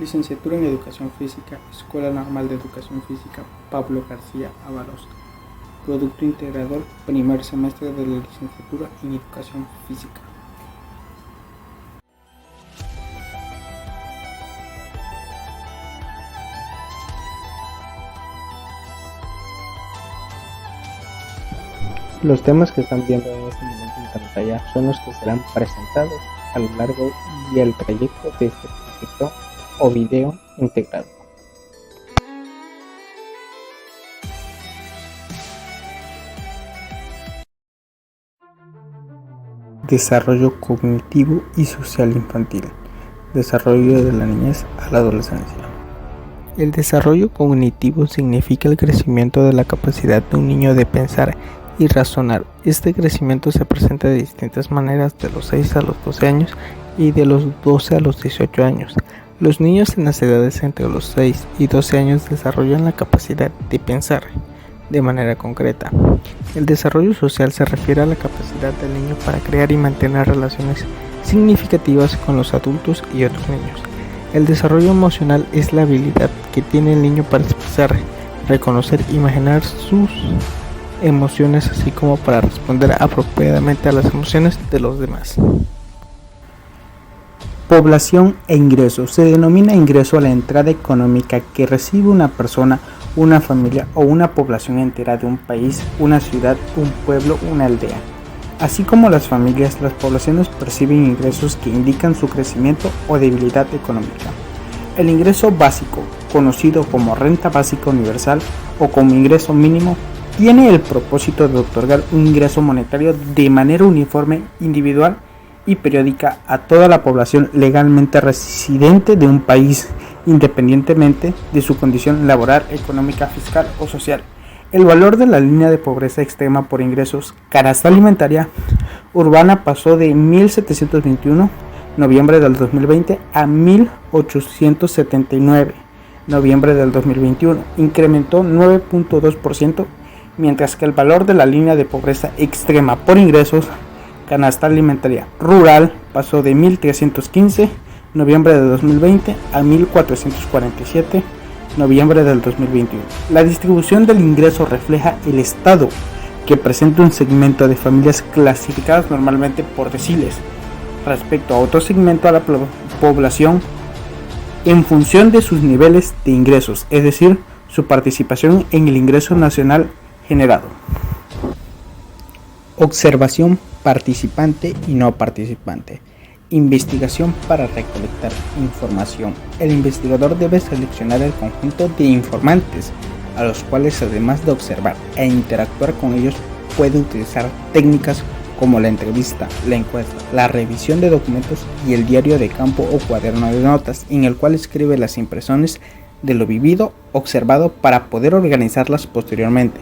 Licenciatura en Educación Física, Escuela Normal de Educación Física Pablo García Avalos. Producto integrador, primer semestre de la licenciatura en Educación Física. Los temas que están viendo en este momento en pantalla son los que serán presentados a lo largo y el trayecto de este proyecto o video integrado. Desarrollo cognitivo y social infantil. Desarrollo de la niñez a la adolescencia. El desarrollo cognitivo significa el crecimiento de la capacidad de un niño de pensar y razonar. Este crecimiento se presenta de distintas maneras de los 6 a los 12 años y de los 12 a los 18 años. Los niños en las edades entre los 6 y 12 años desarrollan la capacidad de pensar de manera concreta. El desarrollo social se refiere a la capacidad del niño para crear y mantener relaciones significativas con los adultos y otros niños. El desarrollo emocional es la habilidad que tiene el niño para expresar, reconocer y imaginar sus emociones, así como para responder apropiadamente a las emociones de los demás. Población e ingreso. Se denomina ingreso a la entrada económica que recibe una persona, una familia o una población entera de un país, una ciudad, un pueblo, una aldea. Así como las familias, las poblaciones perciben ingresos que indican su crecimiento o debilidad económica. El ingreso básico, conocido como renta básica universal o como ingreso mínimo, tiene el propósito de otorgar un ingreso monetario de manera uniforme, individual y periódica a toda la población legalmente residente de un país, independientemente de su condición laboral, económica, fiscal o social. El valor de la línea de pobreza extrema por ingresos, canasta alimentaria urbana, pasó de 1.721 noviembre del 2020 a 1.879 noviembre del 2021, incrementó 9.2%, mientras que el valor de la línea de pobreza extrema por ingresos, canasta alimentaria rural, pasó de 1.315 noviembre de 2020 a 1.447 noviembre del 2021. La distribución del ingreso refleja el estado que presenta un segmento de familias clasificadas normalmente por deciles respecto a otro segmento de la población en función de sus niveles de ingresos, es decir, su participación en el ingreso nacional generado. Observación participante y no participante. Investigación para recolectar información. El investigador debe seleccionar el conjunto de informantes, a los cuales, además de observar e interactuar con ellos, puede utilizar técnicas como la entrevista, la encuesta, la revisión de documentos y el diario de campo o cuaderno de notas, en el cual escribe las impresiones de lo vivido, observado, para poder organizarlas posteriormente.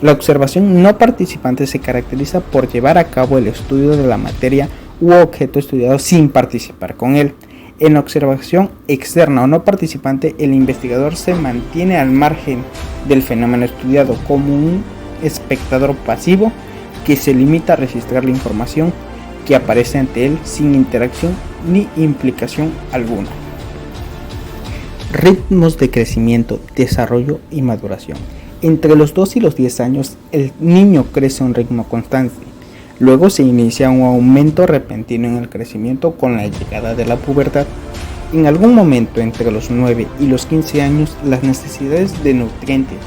La observación no participante se caracteriza por llevar a cabo el estudio de la materia u objeto estudiado sin participar con él. En la observación externa o no participante, el investigador se mantiene al margen del fenómeno estudiado como un espectador pasivo que se limita a registrar la información que aparece ante él sin interacción ni implicación alguna. Ritmos de crecimiento, desarrollo y maduración. Entre los 2 y los 10 años, el niño crece a un ritmo constante. Luego se inicia un aumento repentino en el crecimiento con la llegada de la pubertad. En algún momento entre los 9 y los 15 años, las necesidades de nutrientes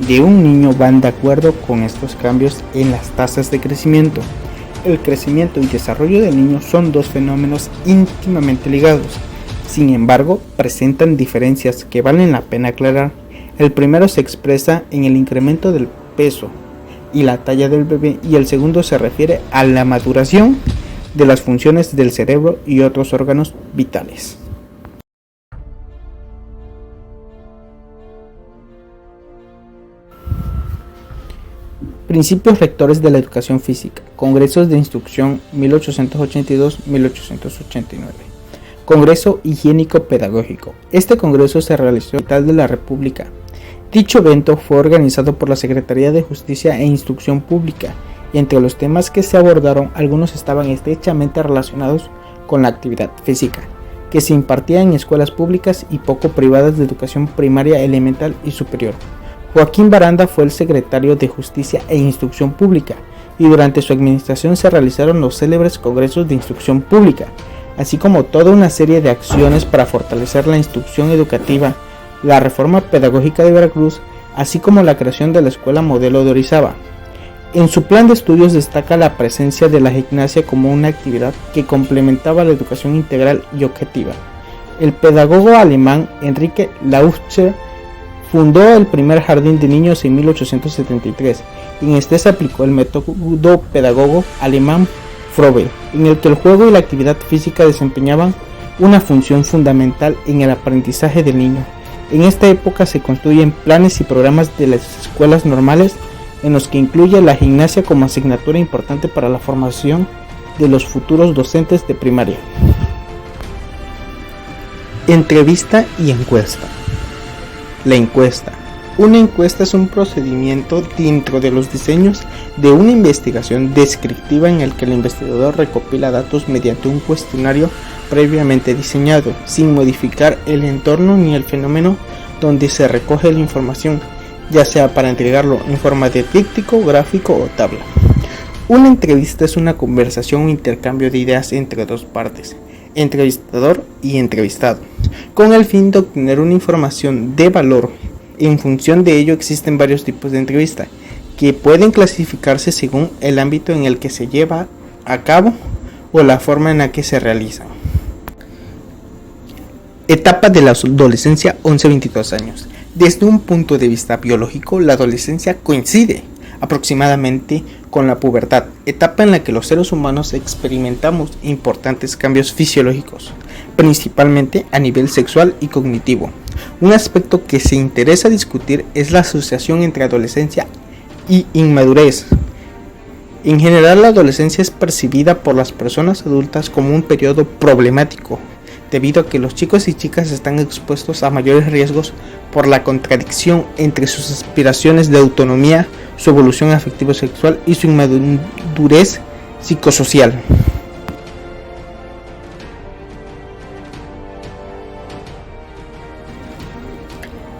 de un niño van de acuerdo con estos cambios en las tasas de crecimiento. El crecimiento y desarrollo del niño son dos fenómenos íntimamente ligados. Sin embargo, presentan diferencias que valen la pena aclarar. El primero se expresa en el incremento del peso y la talla del bebé, y el segundo se refiere a la maduración de las funciones del cerebro y otros órganos vitales. Principios rectores de la educación física. Congresos de Instrucción 1882-1889. Congreso Higiénico Pedagógico. Este congreso se realizó en la capital de la República. Dicho evento fue organizado por la Secretaría de Justicia e Instrucción Pública, y entre los temas que se abordaron, algunos estaban estrechamente relacionados con la actividad física. que se impartía en escuelas públicas y poco privadas de educación primaria, elemental y superior. Joaquín Baranda fue el secretario de Justicia e Instrucción Pública, y durante su administración se realizaron los célebres congresos de instrucción pública, así como toda una serie de acciones para fortalecer la instrucción educativa, la reforma pedagógica de Veracruz, así como la creación de la Escuela Modelo de Orizaba. En su plan de estudios destaca la presencia de la gimnasia como una actividad que complementaba la educación integral y objetiva. El pedagogo alemán Enrique Lauscher fundó el primer jardín de niños en 1873, y en este se aplicó el método pedagogo alemán Frobe, en el que el juego y la actividad física desempeñaban una función fundamental en el aprendizaje del niño. En esta época se construyen planes y programas de las escuelas normales en los que incluye la gimnasia como asignatura importante para la formación de los futuros docentes de primaria. Entrevista y encuesta. La encuesta. Una encuesta es un procedimiento dentro de los diseños de una investigación descriptiva en el que el investigador recopila datos mediante un cuestionario previamente diseñado, sin modificar el entorno ni el fenómeno donde se recoge la información, ya sea para entregarlo en forma de díptico, gráfico o tabla. Una entrevista es una conversación o intercambio de ideas entre dos partes, entrevistador y entrevistado, con el fin de obtener una información de valor. En función de ello existen varios tipos de entrevista, que pueden clasificarse según el ámbito en el que se lleva a cabo o la forma en la que se realiza. Etapa de la adolescencia 11-22 años. Desde un punto de vista biológico, la adolescencia coincide aproximadamente con la pubertad, etapa en la que los seres humanos experimentamos importantes cambios fisiológicos, principalmente a nivel sexual y cognitivo. Un aspecto que se interesa discutir es la asociación entre adolescencia y inmadurez. En general, la adolescencia es percibida por las personas adultas como un periodo problemático, debido a que los chicos y chicas están expuestos a mayores riesgos por la contradicción entre sus aspiraciones de autonomía, su evolución afectivo-sexual y su inmadurez psicosocial.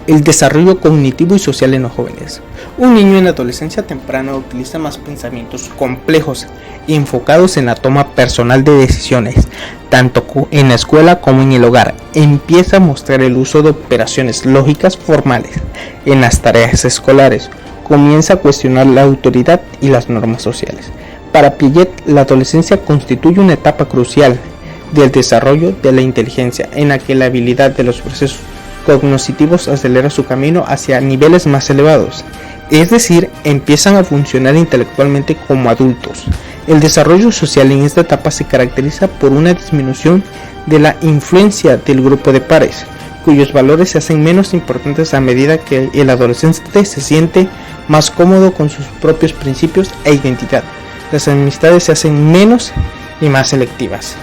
El desarrollo cognitivo y social en los jóvenes. Un niño en la adolescencia temprana utiliza más pensamientos complejos y enfocados en la toma personal de decisiones, tanto en la escuela como en el hogar. Empieza a mostrar el uso de operaciones lógicas formales en las tareas escolares. Comienza a cuestionar la autoridad y las normas sociales. Para Piaget, la adolescencia constituye una etapa crucial del desarrollo de la inteligencia, en la que la habilidad de los procesos cognitivos acelera su camino hacia niveles más elevados, es decir, empiezan a funcionar intelectualmente como adultos. El desarrollo social en esta etapa se caracteriza por una disminución de la influencia del grupo de pares, cuyos valores se hacen menos importantes a medida que el adolescente se siente más cómodo con sus propios principios e identidad. Las amistades se hacen menos y más selectivas.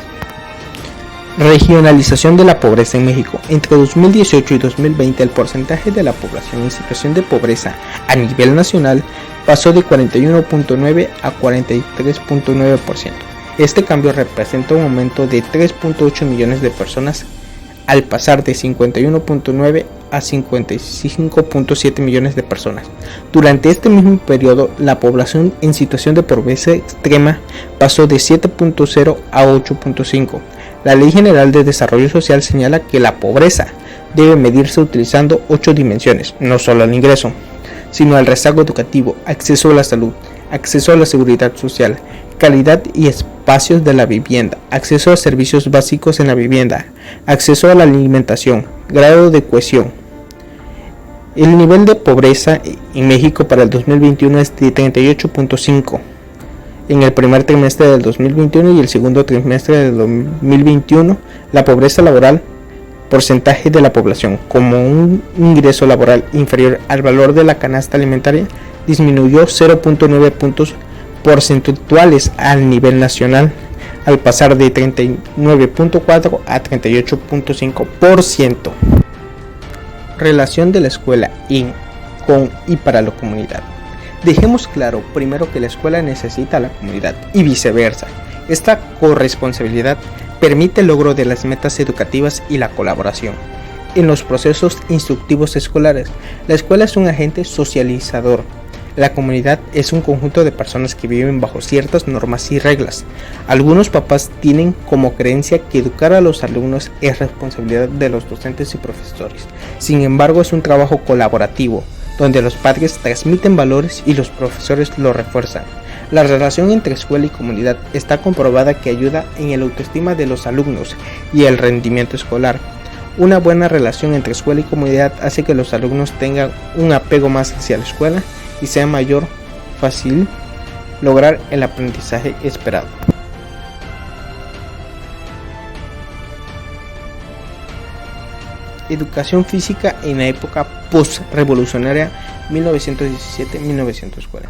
Regionalización de la pobreza en México. Entre 2018 y 2020, el porcentaje de la población en situación de pobreza a nivel nacional pasó de 41.9 a 43.9%. Este cambio representa un aumento de 3.8 millones de personas al pasar de 51.9 a 55.7 millones de personas. Durante este mismo periodo, la población en situación de pobreza extrema pasó de 7.0 a 8.5. La Ley General de Desarrollo Social señala que la pobreza debe medirse utilizando 8 dimensiones, no solo el ingreso, sino el rezago educativo, acceso a la salud, acceso a la seguridad social, calidad y espacios de la vivienda, acceso a servicios básicos en la vivienda, acceso a la alimentación, grado de cohesión. El nivel de pobreza en México para el 2021 es de 38.5 en el primer trimestre del 2021 y el segundo trimestre del 2021. La pobreza laboral, porcentaje de la población como un ingreso laboral inferior al valor de la canasta alimentaria, disminuyó 0.9 puntos porcentuales al nivel nacional, al pasar de 39.4 a 38.5%. Relación de la escuela con y para la comunidad. Dejemos claro primero que la escuela necesita a la comunidad y viceversa. Esta corresponsabilidad permite el logro de las metas educativas y la colaboración en los procesos instructivos escolares. La escuela es un agente socializador. La comunidad es un conjunto de personas que viven bajo ciertas normas y reglas. Algunos papás tienen como creencia que educar a los alumnos es responsabilidad de los docentes y profesores. Sin embargo, es un trabajo colaborativo, donde los padres transmiten valores y los profesores lo refuerzan. La relación entre escuela y comunidad está comprobada que ayuda en la autoestima de los alumnos y el rendimiento escolar. Una buena relación entre escuela y comunidad hace que los alumnos tengan un apego más hacia la escuela y sea fácil lograr el aprendizaje esperado. Educación física en la época post-revolucionaria 1917-1940.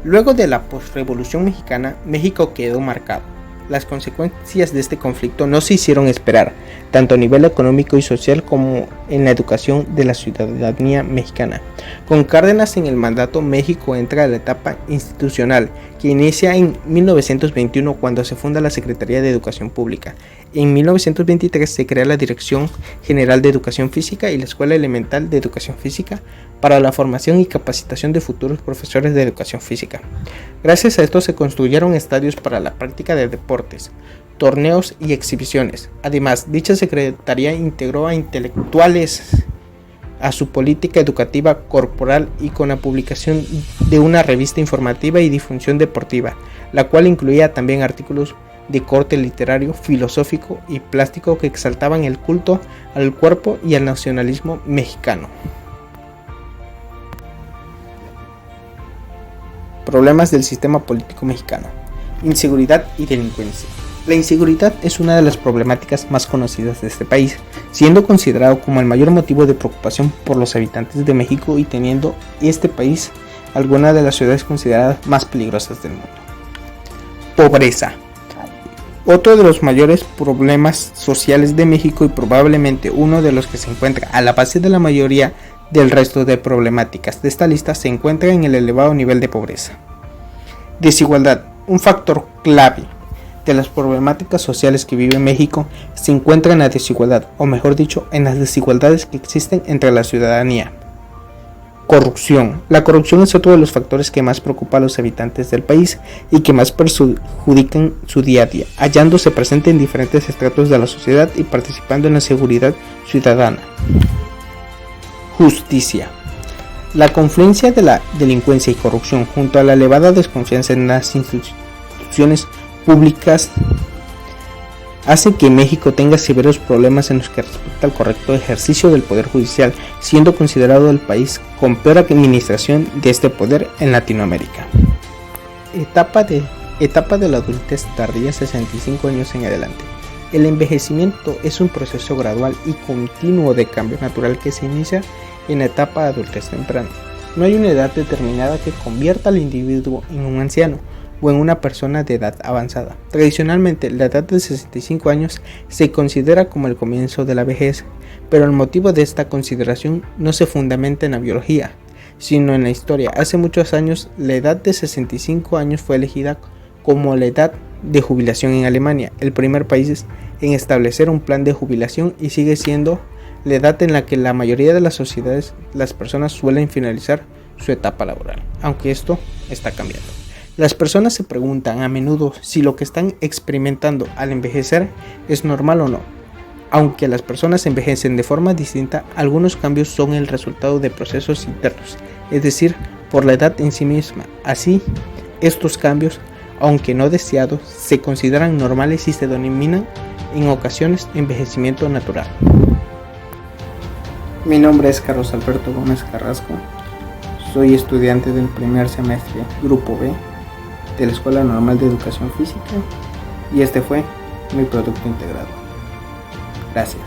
Luego de la post-revolución mexicana, México quedó marcado. Las consecuencias de este conflicto no se hicieron esperar, tanto a nivel económico y social como en la educación de la ciudadanía mexicana. Con Cárdenas en el mandato, México entra a la etapa institucional, que inicia en 1921 cuando se funda la Secretaría de Educación Pública. En 1923 se crea la Dirección General de Educación Física y la Escuela Elemental de Educación Física para la formación y capacitación de futuros profesores de educación física. Gracias a esto se construyeron estadios para la práctica de deportes, torneos y exhibiciones. Además, dicha secretaría integró a intelectuales a su política educativa corporal y con la publicación de una revista informativa y difusión deportiva, la cual incluía también artículos de corte literario, filosófico y plástico que exaltaban el culto al cuerpo y al nacionalismo mexicano. Problemas del sistema político mexicano. Inseguridad y delincuencia. La inseguridad es una de las problemáticas más conocidas de este país, siendo considerado como el mayor motivo de preocupación por los habitantes de México y teniendo este país algunas de las ciudades consideradas más peligrosas del mundo. Pobreza. Otro de los mayores problemas sociales de México y probablemente uno de los que se encuentra a la base de la mayoría del resto de problemáticas de esta lista se encuentra en el elevado nivel de pobreza. Desigualdad. Un factor clave de las problemáticas sociales que vive México se encuentra en la desigualdad, o mejor dicho, en las desigualdades que existen entre la ciudadanía. Corrupción. La corrupción es otro de los factores que más preocupa a los habitantes del país y que más perjudican su día a día, hallándose presente en diferentes estratos de la sociedad y participando en la seguridad ciudadana. Justicia. La confluencia de la delincuencia y corrupción junto a la elevada desconfianza en las instituciones públicas hace que México tenga severos problemas en los que respecta al correcto ejercicio del poder judicial, siendo considerado el país con peor administración de este poder en Latinoamérica. Etapa de la adultez tardía, 65 años en adelante. El envejecimiento es un proceso gradual y continuo de cambio natural que se inicia en la etapa de adultez temprana. No hay una edad determinada que convierta al individuo en un anciano o en una persona de edad avanzada. Tradicionalmente, la edad de 65 años se considera como el comienzo de la vejez, pero el motivo de esta consideración no se fundamenta en la biología, sino en la historia. Hace muchos años, la edad de 65 años fue elegida como la edad de jubilación en Alemania, el primer país en establecer un plan de jubilación, y sigue siendo la edad en la que la mayoría de las sociedades, las personas suelen finalizar su etapa laboral, aunque esto está cambiando. Las personas se preguntan a menudo si lo que están experimentando al envejecer es normal o no. Aunque las personas envejecen de forma distinta, algunos cambios son el resultado de procesos internos, es decir, por la edad en sí misma. Así, estos cambios, aunque no deseados, se consideran normales y se denominan en ocasiones envejecimiento natural. Mi nombre es Carlos Alberto Gómez Carrasco, soy estudiante del primer semestre Grupo B de la Escuela Normal de Educación Física y este fue mi producto integrado. Gracias.